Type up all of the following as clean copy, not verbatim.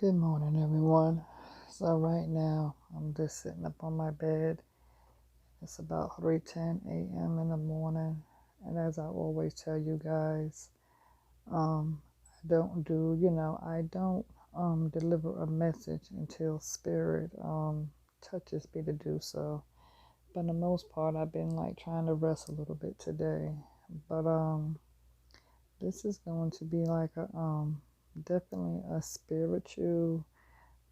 Good morning, everyone. So right now, I'm just sitting up on my bed. It's about 3:10 a.m. in the morning, and as I always tell you guys, I don't deliver a message until Spirit touches me to do so. But for the most part, I've been like trying to rest a little bit today. But this is going to be like a definitely a spiritual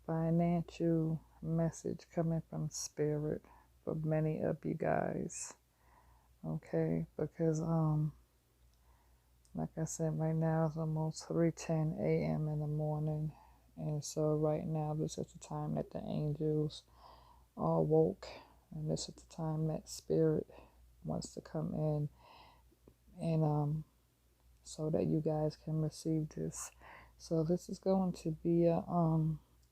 financial message coming from Spirit for many of you guys. Okay, because like I said, right now it's almost 3:10 a.m. in the morning, and so right now this is the time that the angels are woke, and this is the time that Spirit wants to come in, and so that you guys can receive this. So this is going to be a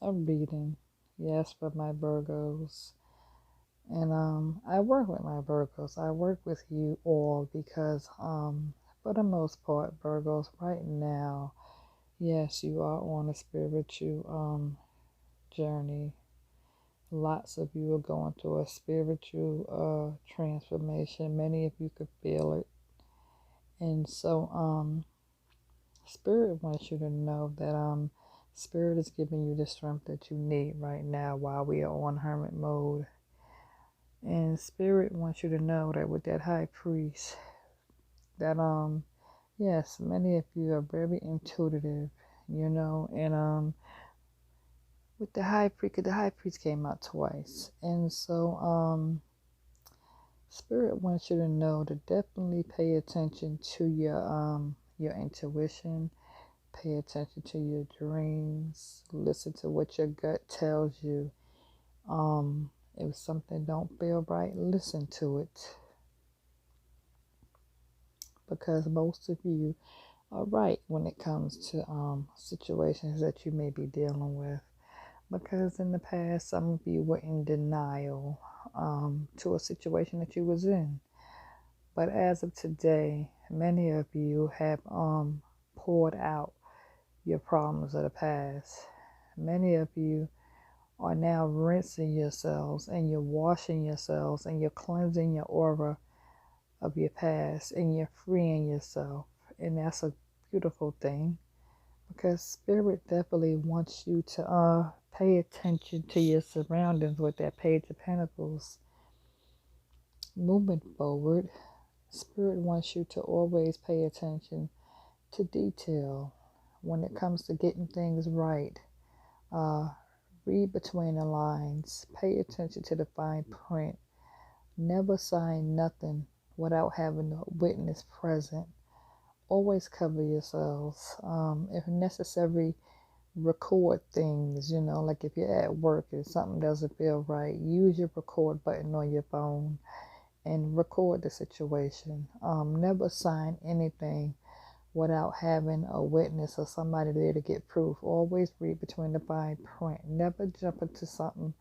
reading, yes, for my Virgos. And I work with my Virgos. I work with you all because for the most part, Virgos, right now, yes, you are on a spiritual journey. Lots of you are going through a spiritual transformation. Many of you could feel it. And so Spirit wants you to know that Spirit is giving you the strength that you need right now while we are on hermit mode. And Spirit wants you to know that with that high priest, that yes, many of you are very intuitive, and with the high priest came out twice. And so Spirit wants you to know to definitely pay attention to your intuition. Pay attention to your dreams. Listen to what your gut tells you. If something don't feel right, listen to it. Because most of you are right when it comes to situations that you may be dealing with. Because in the past, some of you were in denial to a situation that you was in. But as of today, many of you have poured out your problems of the past. Many of you are now rinsing yourselves, and you're washing yourselves, and you're cleansing your aura of your past, and you're freeing yourself. And that's a beautiful thing, because Spirit definitely wants you to pay attention to your surroundings with that Page of Pentacles. Moving forward, Spirit wants you to always pay attention to detail when it comes to getting things right. Read between the lines. Pay attention to the fine print. Never sign nothing without having a witness present. Always cover yourselves. If necessary, record things. Like if you're at work and something doesn't feel right, use your record button on your phone and record the situation. Never sign anything without having a witness or somebody there to get proof. Always read between the fine print. Never jump into something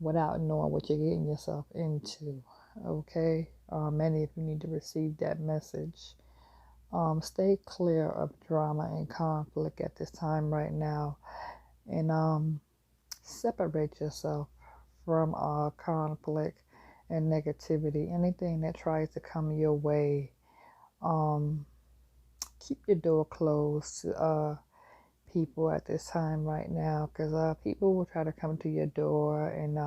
without knowing what you're getting yourself into. Okay? Many of you need to receive that message. Stay clear of drama and conflict at this time right now. And separate yourself from conflict and negativity. Anything that tries to come your way, keep your door closed to people at this time right now, because people will try to come to your door and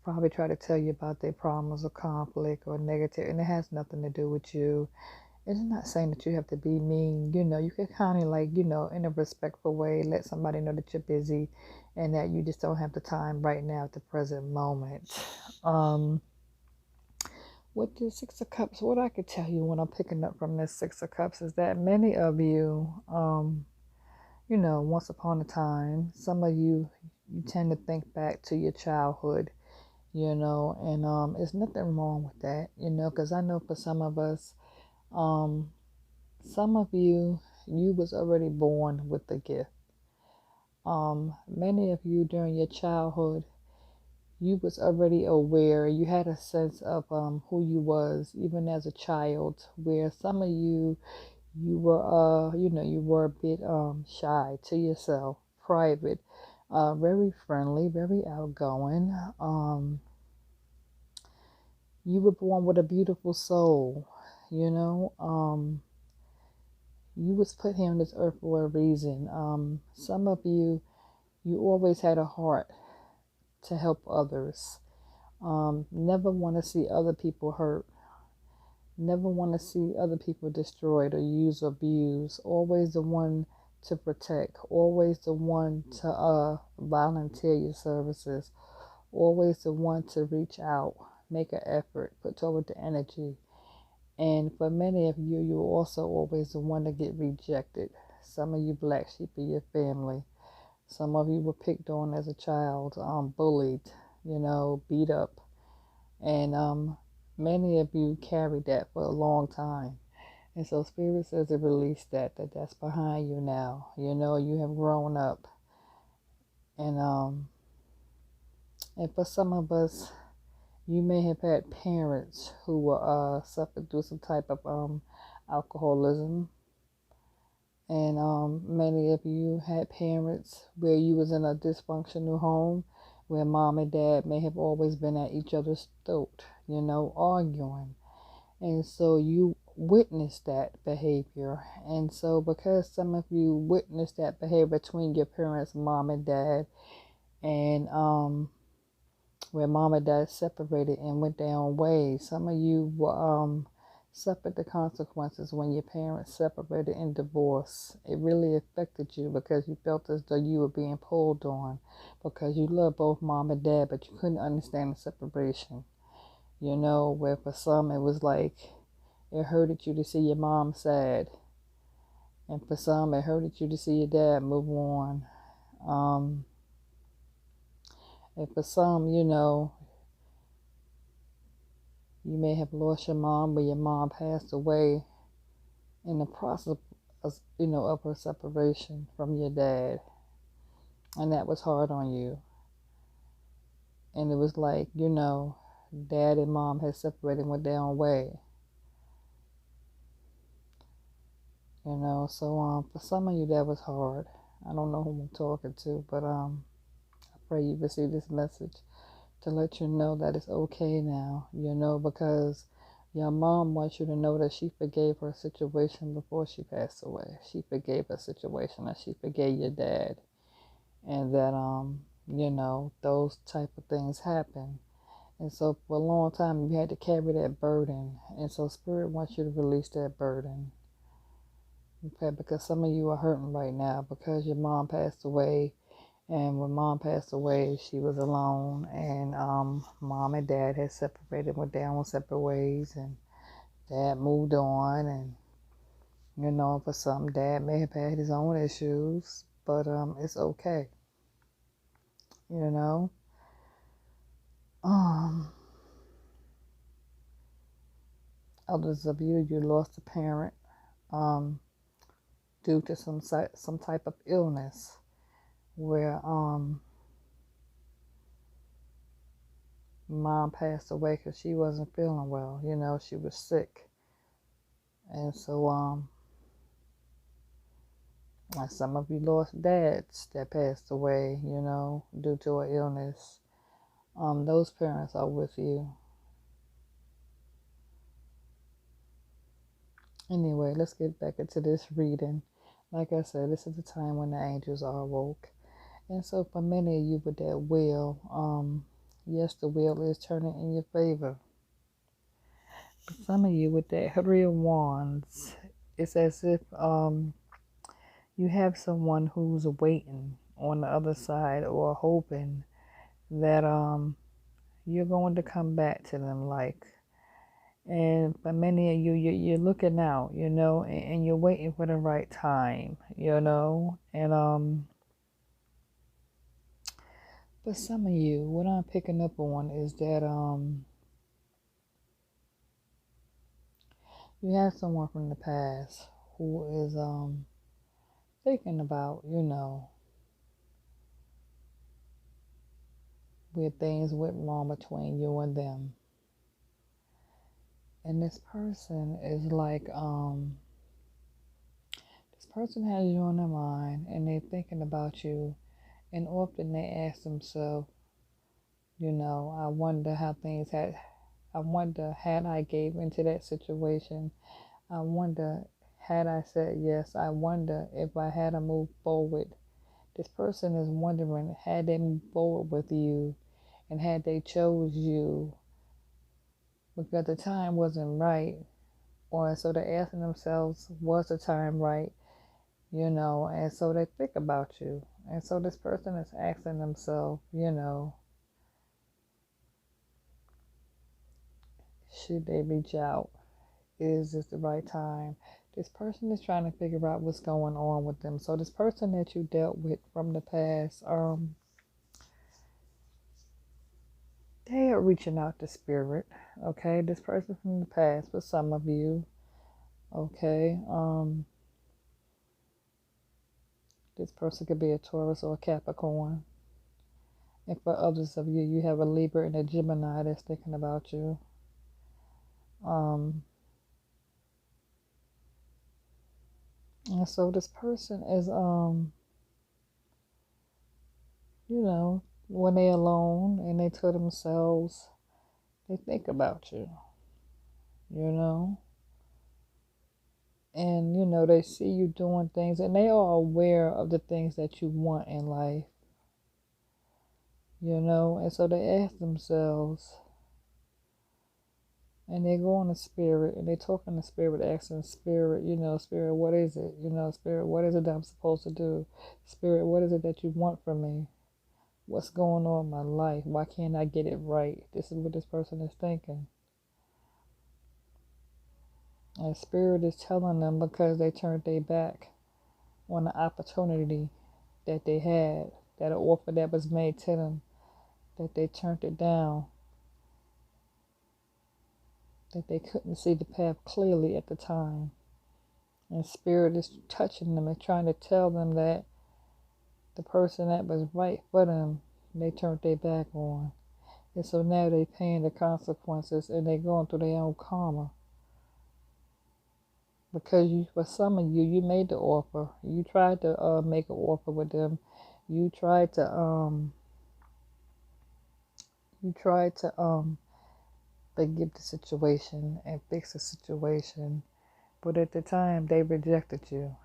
probably try to tell you about their problems or conflict or negative, and it has nothing to do with you. It's not saying that you have to be mean. You can kind of in a respectful way, let somebody know that you're busy and that you just don't have the time right now at the present moment. With the Six of Cups, what I could tell you when I'm picking up from this Six of Cups is that many of you, once upon a time, some of you tend to think back to your childhood, and there's nothing wrong with that, because I know for some of us, some of you was already born with the gift. Many of you during your childhood, you was already aware. You had a sense of who you was even as a child. Where some of you were you were a bit shy to yourself, private. very friendly, very outgoing. You were born with a beautiful soul, you know. You was put here on this earth for a reason. Some of you, you always had a heart to help others. Never want to see other people hurt. Never want to see other people destroyed or used or abused. Always the one to protect. Always the one to volunteer your services. Always the one to reach out, make an effort, put forward the energy. And for many of you, you're also always the one to get rejected. Some of you black sheep of your family. Some of you were picked on as a child, bullied, beat up. And many of you carried that for a long time. And so Spirit says to release that's behind you now. You have grown up. And for some of us, you may have had parents who were suffered through some type of alcoholism. And many of you had parents where you was in a dysfunctional home where mom and dad may have always been at each other's throat, arguing. And so you witnessed that behavior. And so because some of you witnessed that behavior between your parents, mom and dad, and where mom and dad separated and went their own ways, some of you suffered the consequences when your parents separated and divorced. It really affected you because you felt as though you were being pulled on because you loved both mom and dad, but you couldn't understand the separation. Where for some it was like it hurted you to see your mom sad, and for some it hurted you to see your dad move on. And for some, you may have lost your mom, but your mom passed away in the process of her separation from your dad. And that was hard on you. And it was like, dad and mom had separated and went their own way. So for some of you that was hard. I don't know who I'm talking to, but I pray you receive this message to let you know that it's okay now, because your mom wants you to know that she forgave her situation before she passed away. She forgave her situation and she forgave your dad. And that, those type of things happen. And so for a long time, you had to carry that burden. And so Spirit wants you to release that burden. Okay, because some of you are hurting right now because your mom passed away. And when mom passed away, she was alone. And mom and dad had separated, went their own separate ways. And dad moved on. And, for some, dad may have had his own issues. But it's okay. Others of you, you lost a parent due to some type of illness where mom passed away because she wasn't feeling well. She was sick. And so some of you lost dads that passed away, due to an illness. Those parents are with you. Anyway, let's get back into this reading. Like I said, this is the time when the angels are awoke. And so for many of you with that wheel, yes, the wheel is turning in your favor. For some of you with that 3 of Wands, it's as if you have someone who's waiting on the other side or hoping that you're going to come back to them, and for many of you, you're looking out, and you're waiting for the right time, and for some of you, what I'm picking up on is that you have someone from the past who is thinking about, where things went wrong between you and them. And this person is like, this person has you on their mind and they're thinking about you And often they ask themselves, I wonder how things had, I wonder had I gave into that situation. I wonder had I said yes. I wonder if I had to move forward. This person is wondering had they moved forward with you and had they chose you because the time wasn't right, or so they're asking themselves, was the time right? And so they think about you. And so this person is asking themselves, should they reach out? Is this the right time? This person is trying to figure out what's going on with them. So this person that you dealt with from the past, they are reaching out to spirit. Okay, this person from the past for some of you. Okay, this person could be a Taurus or a Capricorn. And for others of you, you have a Libra and a Gemini that's thinking about you. And so this person is, when they're alone and they to themselves, they think about you know, and, they see you doing things and they are aware of the things that you want in life, and so they ask themselves, and they go on the spirit and they talk in the spirit, asking spirit, spirit, what is it? Spirit, what is it that I'm supposed to do? Spirit, what is it that you want from me? What's going on in my life? Why can't I get it right? This is what this person is thinking. And spirit is telling them because they turned their back on the opportunity that they had, that an offer that was made to them, that they turned it down, that they couldn't see the path clearly at the time. And spirit is touching them and trying to tell them that the person that was right for them, they turned their back on. And so now they're paying the consequences and they're going through their own karma. Because for some of you, you made the offer. You tried to make an offer with them. You tried to forgive the situation and fix the situation, but at the time they rejected you.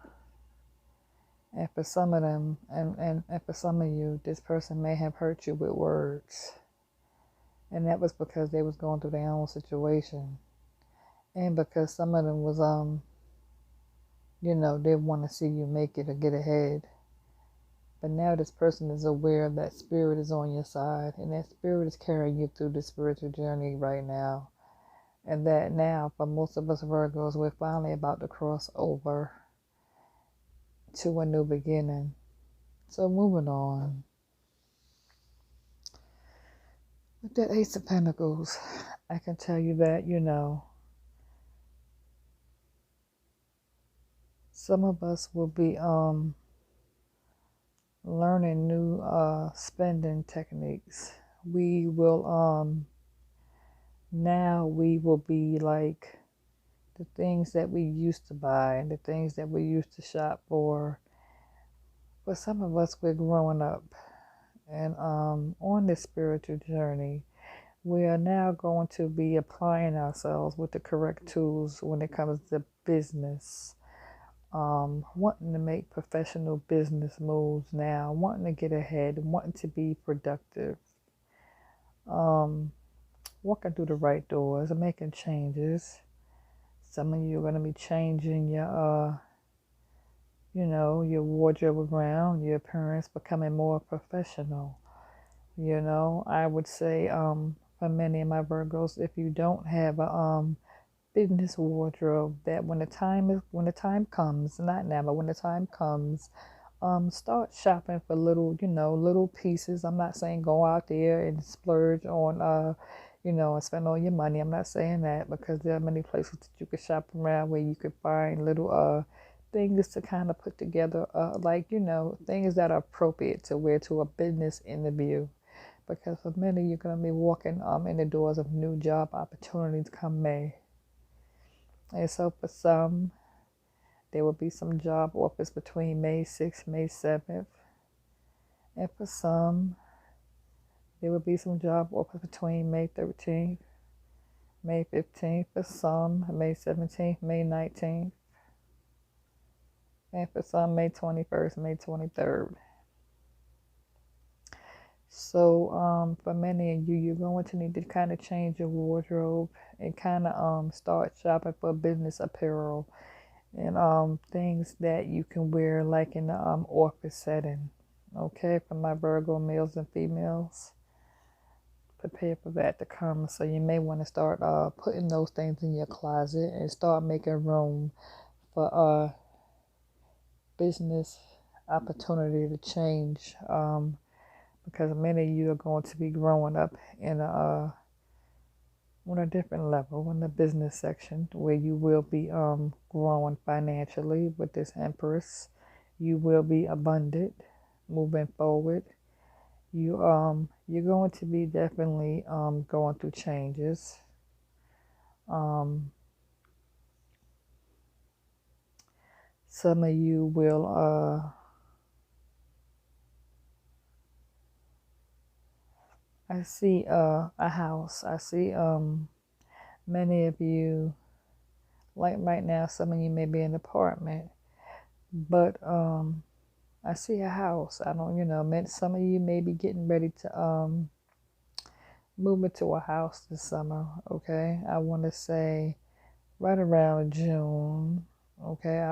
And for some of them, and for some of you, this person may have hurt you with words, and that was because they was going through their own situation, and because some of them was they want to see you make it or get ahead. But now this person is aware that spirit is on your side, and that spirit is carrying you through the spiritual journey right now. And that now, for most of us Virgos, we're finally about to cross over to a new beginning. So moving on. With that Ace of Pentacles, I can tell you that, some of us will be learning new spending techniques. We will now we will be like the things that we used to buy and the things that we used to shop for. But some of us, we're growing up, and on this spiritual journey, we are now going to be applying ourselves with the correct tools when it comes to business. Wanting to make professional business moves now, wanting to get ahead, wanting to be productive, walking through the right doors and making changes. Some of you are going to be changing your your wardrobe around, your appearance, becoming more professional. I would say, for many of my Virgos, if you don't have a business wardrobe, that when the time comes, not now, but when the time comes, start shopping for little pieces. I'm not saying go out there and splurge on and spend all your money. I'm not saying that, because there are many places that you could shop around where you could find little things to kind of put together, things that are appropriate to wear to a business interview. Because for many, you're going to be walking in the doors of new job opportunities come May. And so for some, there will be some job offers between May 6th, May 7th. And for some, there will be some job offers between May 13th, May 15th, for some, May 17th, May 19th, and for some, May 21st, May 23rd. So, for many of you, you're going to need to kind of change your wardrobe and kind of start shopping for business apparel and things that you can wear like in the office setting. Okay, for my Virgo males and females, prepare for that to come. So you may want to start putting those things in your closet and start making room for business opportunity to change. Because many of you are going to be growing up in on a different level in the business section where you will be growing financially with this Empress. You will be abundant moving forward. You're going to be definitely going through changes. Some of you will I see a house. I see many of you, like right now, some of you may be in an apartment, but I see a house. I don't, some of you may be getting ready to move into a house this summer. Okay, I want to say right around June. Okay,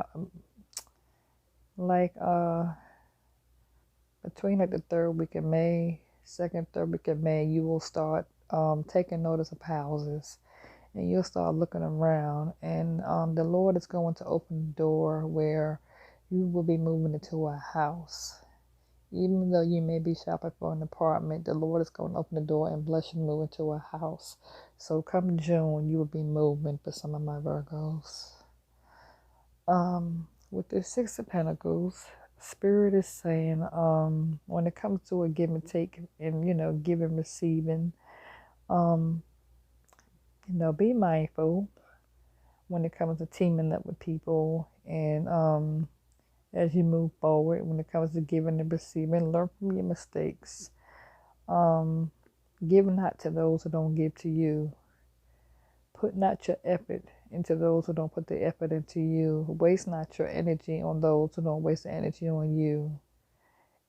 like between like the third week of May, third week of May, you will start taking notice of houses. And you'll start looking around, and the Lord is going to open the door where you will be moving into a house. Even though you may be shopping for an apartment, the Lord is going to open the door and bless you to move into a house. So come June, you will be moving for some of my Virgos. With the Six of Pentacles, Spirit is saying, when it comes to a give and take and, give and receiving, be mindful when it comes to teaming up with people and as you move forward when it comes to giving and receiving, learn from your mistakes. Give not to those who don't give to you. Put not your effort into those who don't put the effort into you. Waste not your energy on those who don't waste the energy on you.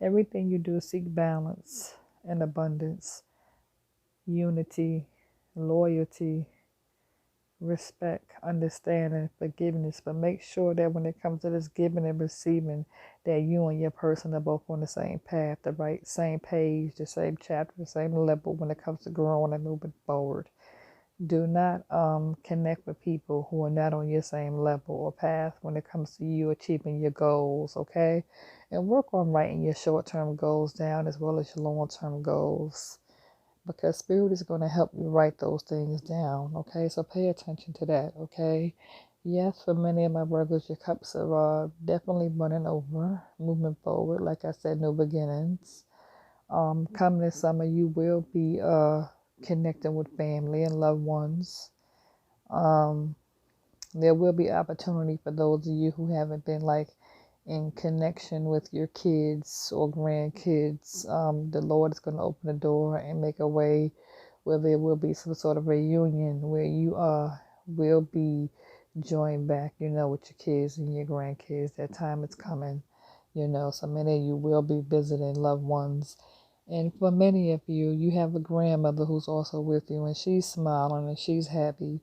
Everything you do, seek balance and abundance, unity, loyalty, respect, understanding, forgiveness, but make sure that when it comes to this giving and receiving, that you and your person are both on the same path, the right same page, the same chapter, the same level when it comes to growing and moving forward. Do not connect with people who are not on your same level or path when it comes to you achieving your goals, okay? And work on writing your short-term goals down as well as your long-term goals, because Spirit is going to help you write those things down, okay? So pay attention to that, okay? Yes, for many of my Virgos, your cups are definitely running over, moving forward. Like I said, new beginnings. Coming this summer, you will be connecting with family and loved ones. There will be opportunity for those of you who haven't been like in connection with your kids or grandkids. The Lord is going to open the door and make a way where there will be some sort of reunion where you will be joined back, with your kids and your grandkids. That time is coming, so many of you will be visiting loved ones. And for many of you, you have a grandmother who's also with you, and she's smiling and she's happy.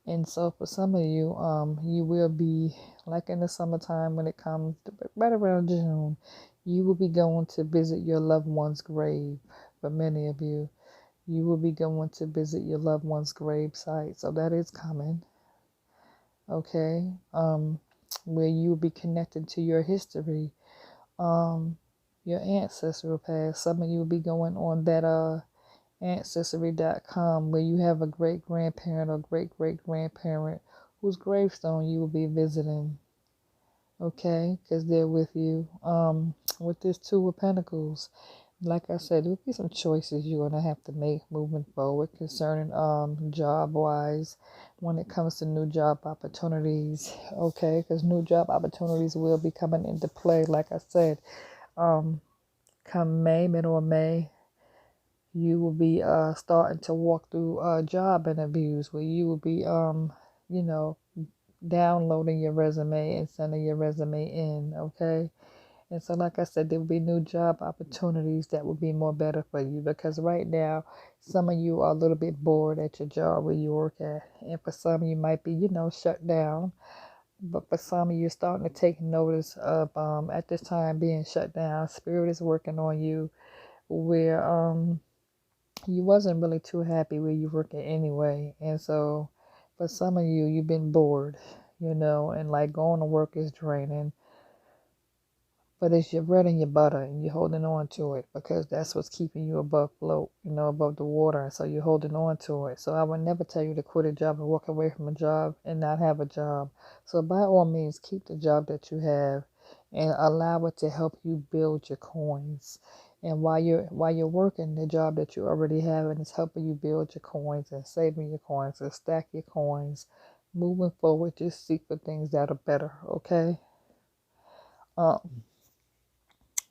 And so for some of you, you will be, like in the summertime when it comes to, right around June, you will be going to visit your loved one's grave. For many of you, you will be going to visit your loved one's grave site. So that is coming, okay? Where you will be connected to your history, your ancestral past. Some of you will be going on that Ancestry.com where you have a great grandparent or great great grandparent whose gravestone you will be visiting, okay, because they're with you. With this Two of Pentacles, like I said, there'll be some choices you're going to have to make moving forward concerning job wise when it comes to new job opportunities, okay, because new job opportunities will be coming into play, like I said, come May, middle of May, you will be starting to walk through job interviews where you will be you know, downloading your resume and sending your resume in, okay? And so, like I said, there will be new job opportunities that will be more better for you, because right now, some of you are a little bit bored at your job where you work at. And for some, you might be, shut down. But for some of you, you're starting to take notice of, at this time being shut down, Spirit is working on you where you wasn't really too happy where you working anyway. And so, for some of you, you've been bored, and like going to work is draining. But it's your bread and your butter, and you're holding on to it because that's what's keeping you above float, above the water. So you're holding on to it. So I would never tell you to quit a job and walk away from a job and not have a job. So by all means, keep the job that you have and allow it to help you build your coins. And while you're working the job that you already have, and it's helping you build your coins and saving your coins and stack your coins, moving forward, just seek for things that are better. Okay. Um,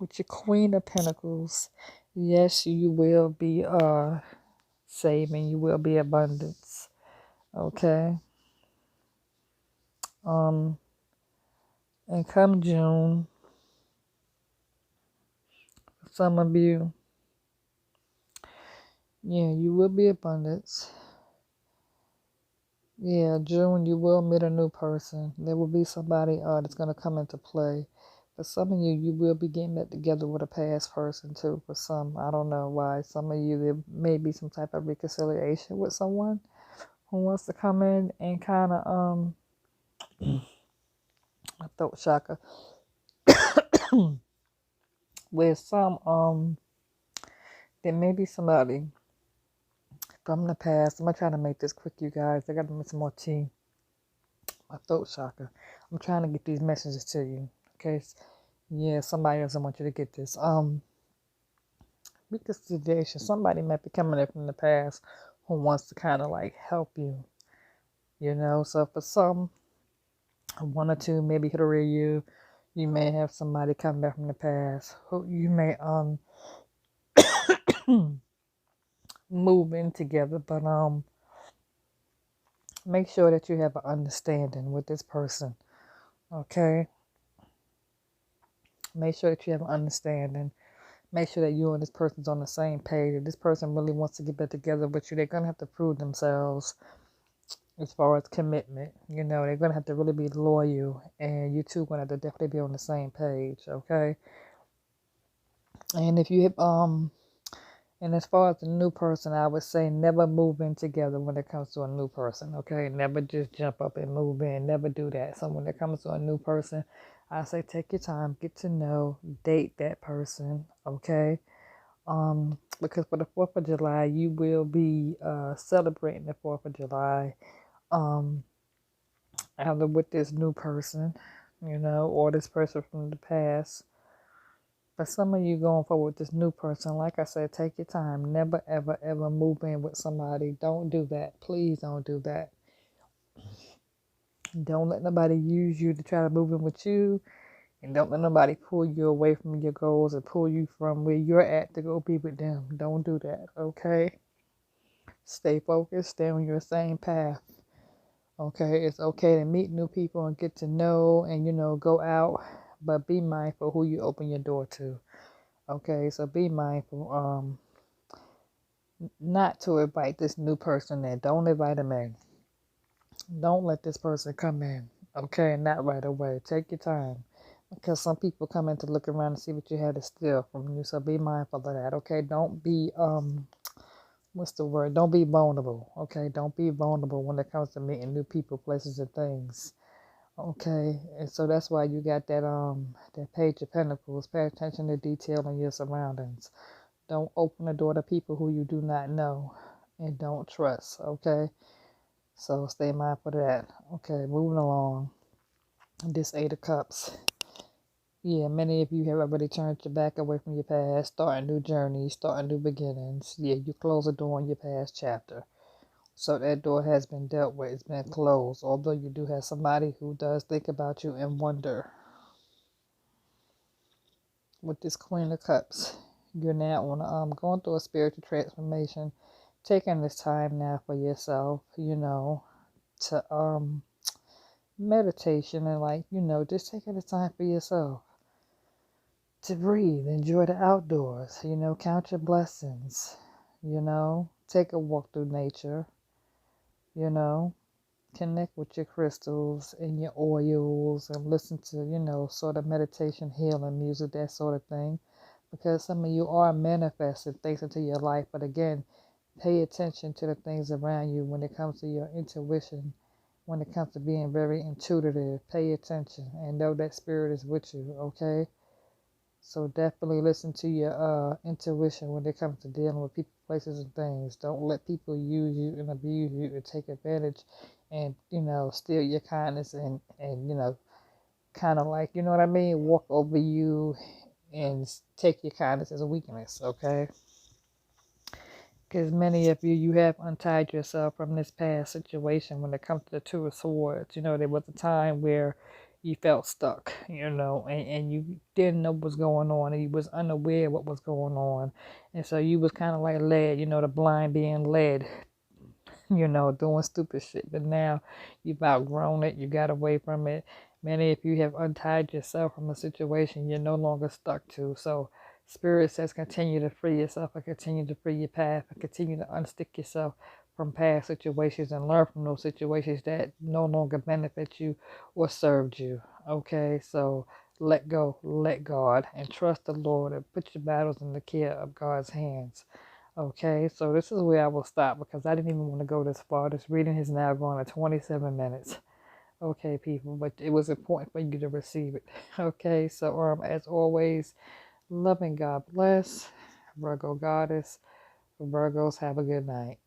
with your Queen of Pentacles, yes, you will be saving, you will be abundance. Okay. Um, and come June, some of you, yeah, you will be abundance. Yeah, June, you will meet a new person. There will be somebody that's going to come into play. For some of you, you will be getting back together with a past person too. For some, I don't know why. Some of you, there may be some type of reconciliation with someone who wants to come in and kind of my throat chakra with some there may be somebody from the past. I'm gonna try to make this quick, you guys. I gotta make some more tea. My throat chakra. I'm trying to get these messages to you. Okay. Yeah, somebody else, I want you to get this. Reconciliation. Somebody might be coming in from the past who wants to kind of like help you. So for some, one or two, maybe three of you, you may have somebody come back from the past who you may move in together, but make sure that you have an understanding with this person. Okay, make sure that you have an understanding. Make sure that you and this person's on the same page. If this person really wants to get back together with you, they're gonna have to prove themselves as far as commitment. They're gonna have to really be loyal, and you two gonna have to definitely be on the same page. Okay, and if you have and as far as the new person, I would say never move in together when it comes to a new person, okay? Never just jump up and move in. Never do that. So when it comes to a new person, I say take your time, get to know, date that person, okay? Because for the 4th of July, you will be celebrating the 4th of July either with this new person, or this person from the past. For some of you going forward with this new person, like I said, take your time. Never, ever, ever move in with somebody. Don't do that. Please don't do that. Don't let nobody use you to try to move in with you. And don't let nobody pull you away from your goals and pull you from where you're at to go be with them. Don't do that, okay? Stay focused. Stay on your same path. Okay? It's okay to meet new people and get to know and, go out. But be mindful who you open your door to. Okay, so be mindful not to invite this new person in. Don't invite them in. Don't let this person come in. Okay, not right away. Take your time. Because some people come in to look around and see what you had to steal from you. So be mindful of that. Okay, don't be what's the word? Don't be vulnerable. Okay, don't be vulnerable when it comes to meeting new people, places, and things. Okay, and so that's why you got that Page of Pentacles. Pay attention to detail in your surroundings. Don't open the door to people who you do not know and don't trust. Okay, so stay mindful of that. Okay, moving along. This 8 of Cups. Yeah, many of you have already turned your back away from your past, starting new journeys, starting new beginnings. Yeah, you close the door on your past chapter. So that door has been dealt with, it's been closed. Although you do have somebody who does think about you and wonder. With this Queen of Cups, You're now on going through a spiritual transformation, taking this time now for yourself, to meditation and just taking the time for yourself to breathe, enjoy the outdoors, count your blessings, take a walk through nature, you know, connect with your crystals and your oils and listen to, sort of meditation, healing music, that sort of thing. Because some of you are manifesting things into your life. But again, pay attention to the things around you when it comes to your intuition, when it comes to being very intuitive. Pay attention and know that spirit is with you, okay? So definitely listen to your intuition when it comes to dealing with people, places, and things. Don't let people use you and abuse you and take advantage and, steal your kindness and kind of like, you know what I mean, walk over you and take your kindness as a weakness, okay? Because many of you, you have untied yourself from this past situation when it comes to the Two of Swords. There was a time where you felt stuck, and you didn't know what was going on, and you was unaware what was going on. And so you was kind of like led, the blind being led, doing stupid shit. But now you've outgrown it, you got away from it. Many of you have untied yourself from a situation you're no longer stuck to. So Spirit says continue to free yourself and continue to free your path and continue to unstick yourself from past situations and learn from those situations that no longer benefit you or served you. Okay, so let go, let God, and trust the Lord and put your battles in the care of God's hands. Okay, so this is where I will stop because I didn't even want to go this far. This reading has now gone to 27 minutes. Okay, people, but it was important for you to receive it. Okay, so as always, loving God bless. Virgo goddess. Virgos, have a good night.